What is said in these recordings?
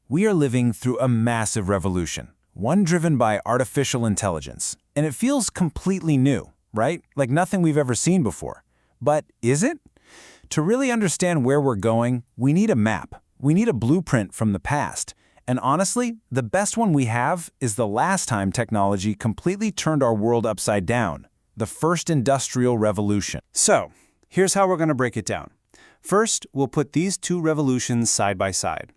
We are living through a massive revolution, one driven by artificial intelligence. And it feels completely new, right? Like nothing we've ever seen before. But is it? To really understand where we're going, we need a map. We need a blueprint from the past. And honestly, the best one we have is the last time technology completely turned our world upside down, the first industrial revolution. So, here's how we're going to break it down. First, we'll put these two revolutions side by side.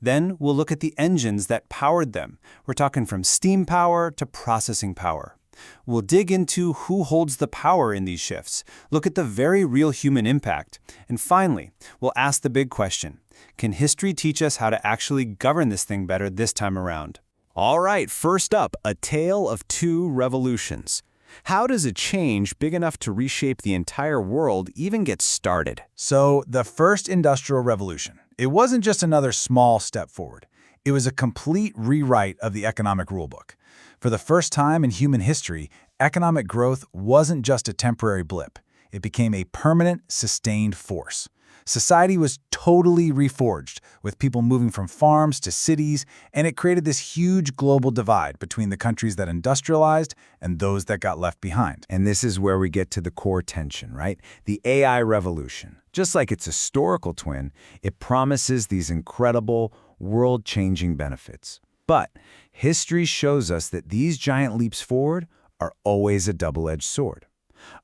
Then we'll look at the engines that powered them. We're talking from steam power to processing power. We'll dig into who holds the power in these shifts, look at the very real human impact, and finally, we'll ask the big question: can history teach us how to actually govern this thing better this time around? All right, first up, a tale of two revolutions. How does a change big enough to reshape the entire world even get started? So, the first industrial revolution. It wasn't just another small step forward. It was a complete rewrite of the economic rulebook. For the first time in human history, economic growth wasn't just a temporary blip. It became a permanent, sustained force. Society was totally reforged, with people moving from farms to cities, and it created this huge global divide between the countries that industrialized and those that got left behind. And this is where we get to the core tension, right? The AI revolution. Just like its historical twin, it promises these incredible, world-changing benefits. But history shows us that these giant leaps forward are always a double-edged sword.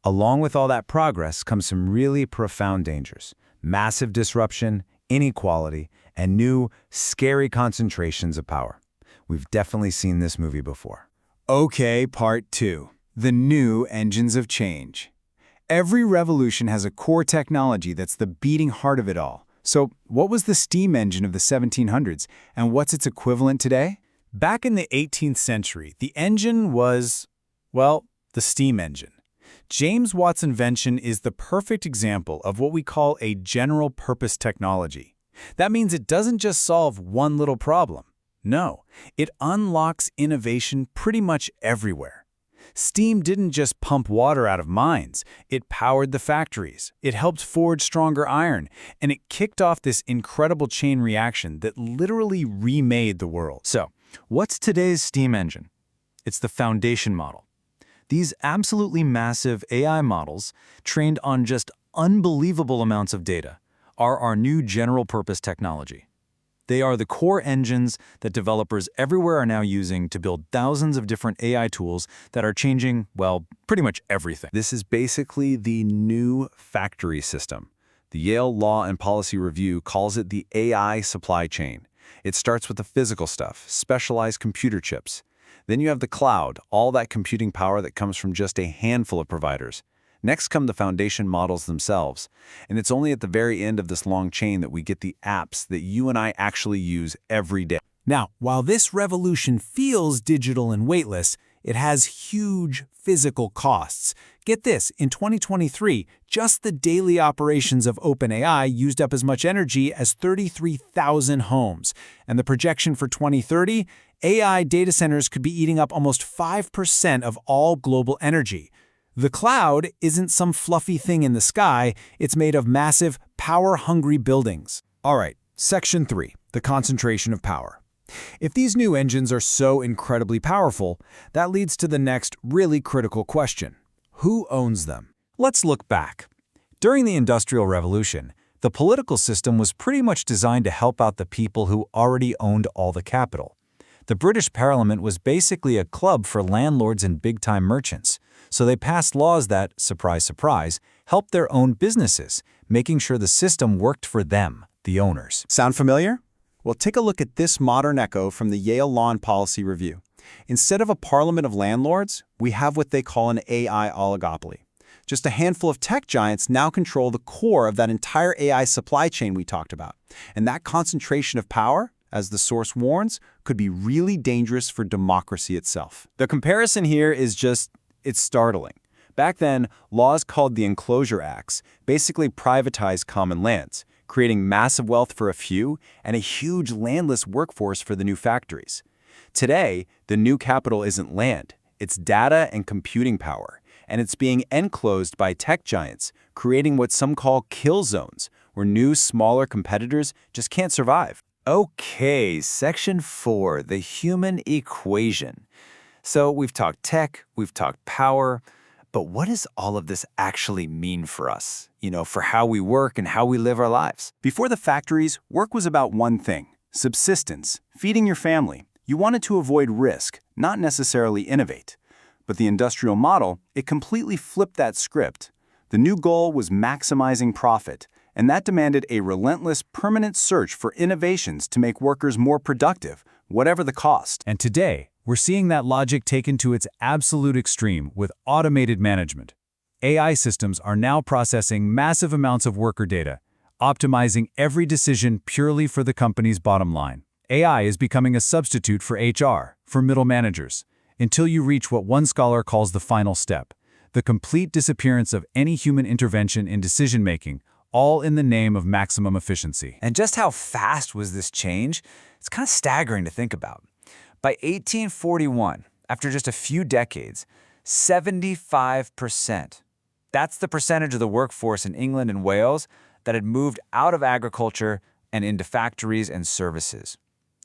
Along with all that progress comes some really profound dangers: massive disruption, inequality, and new, scary concentrations of power. We've definitely seen this movie before. Okay, part two. The new engines of change. Every revolution has a core technology that's the beating heart of it all. So, what was the steam engine of the 1700s, and what's its equivalent today? Back in the 18th century, the engine was, well, the steam engine. James Watt's invention is the perfect example of what we call a general-purpose technology. That means it doesn't just solve one little problem. No, it unlocks innovation pretty much everywhere. Steam didn't just pump water out of mines. It powered the factories. It helped forge stronger iron, and it kicked off this incredible chain reaction that literally remade the world. So, what's today's steam engine? It's the foundation model. These absolutely massive AI models, trained on just unbelievable amounts of data, are our new general-purpose technology. They are the core engines that developers everywhere are now using to build thousands of different AI tools that are changing, well, pretty much everything. This is basically the new factory system. The Yale Law and Policy Review calls it the AI supply chain. It starts with the physical stuff, specialized computer chips. Then you have the cloud, all that computing power that comes from just a handful of providers. Next come the foundation models themselves, and it's only at the very end of this long chain that we get the apps that you and I actually use every day. Now, while this revolution feels digital and weightless, it has huge physical costs. Get this, in 2023, just the daily operations of OpenAI used up as much energy as 33,000 homes. And the projection for 2030, AI data centers could be eating up almost 5% of all global energy. The cloud isn't some fluffy thing in the sky, it's made of massive, power-hungry buildings. All right, Section 3, the concentration of power. If these new engines are so incredibly powerful, that leads to the next really critical question. Who owns them? Let's look back. During the Industrial Revolution, the political system was pretty much designed to help out the people who already owned all the capital. The British Parliament was basically a club for landlords and big-time merchants, so they passed laws that, surprise, surprise, helped their own businesses, making sure the system worked for them, the owners. Sound familiar? Well, take a look at this modern echo from the Yale Law and Policy Review. Instead of a parliament of landlords, we have what they call an AI oligopoly. Just a handful of tech giants now control the core of that entire AI supply chain we talked about. And that concentration of power, as the source warns, could be really dangerous for democracy itself. The comparison here is it's startling. Back then, laws called the Enclosure Acts basically privatized common lands, creating massive wealth for a few and a huge landless workforce for the new factories. Today, the new capital isn't land, it's data and computing power, and it's being enclosed by tech giants, creating what some call kill zones, where new, smaller competitors just can't survive. Okay, section 4, the human equation. So we've talked tech, we've talked power, but what does all of this actually mean for us? For how we work and how we live our lives? Before the factories, work was about one thing: subsistence, feeding your family. You wanted to avoid risk, not necessarily innovate. But the industrial model, it completely flipped that script. The new goal was maximizing profit, and that demanded a relentless, permanent search for innovations to make workers more productive, whatever the cost. And today, we're seeing that logic taken to its absolute extreme with automated management. AI systems are now processing massive amounts of worker data, optimizing every decision purely for the company's bottom line. AI is becoming a substitute for HR, for middle managers, until you reach what one scholar calls the final step, the complete disappearance of any human intervention in decision-making, all in the name of maximum efficiency. And just how fast was this change? It's kind of staggering to think about. By 1841, after just a few decades, 75%. That's the percentage of the workforce in England and Wales that had moved out of agriculture and into factories and services.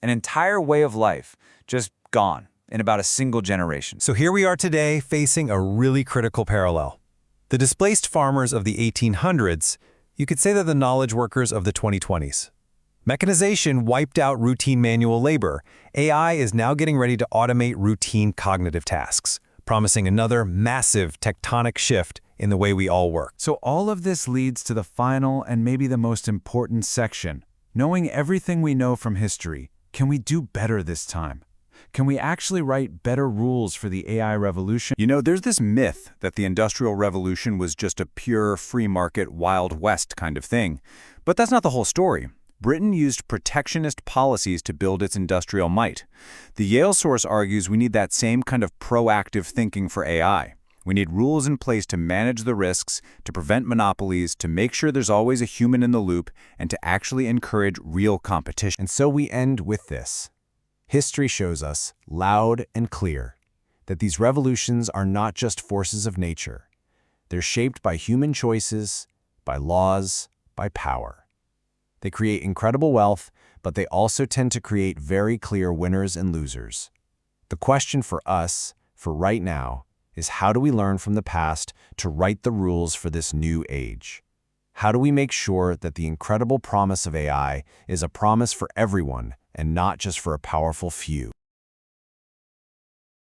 An entire way of life just gone in about a single generation. So here we are today facing a really critical parallel. The displaced farmers of the 1800s, you could say they're the knowledge workers of the 2020s. Mechanization wiped out routine manual labor. AI is now getting ready to automate routine cognitive tasks, promising another massive tectonic shift in the way we all work. So all of this leads to the final and maybe the most important section. Knowing everything we know from history, can we do better this time? Can we actually write better rules for the AI revolution? There's this myth that the Industrial Revolution was just a pure free market Wild West kind of thing. But that's not the whole story. Britain used protectionist policies to build its industrial might. The Yale source argues we need that same kind of proactive thinking for AI. We need rules in place to manage the risks, to prevent monopolies, to make sure there's always a human in the loop, and to actually encourage real competition. And so we end with this. History shows us, loud and clear, that these revolutions are not just forces of nature. They're shaped by human choices, by laws, by power. They create incredible wealth, but they also tend to create very clear winners and losers. The question for us, for right now, is how do we learn from the past to write the rules for this new age? How do we make sure that the incredible promise of AI is a promise for everyone and not just for a powerful few?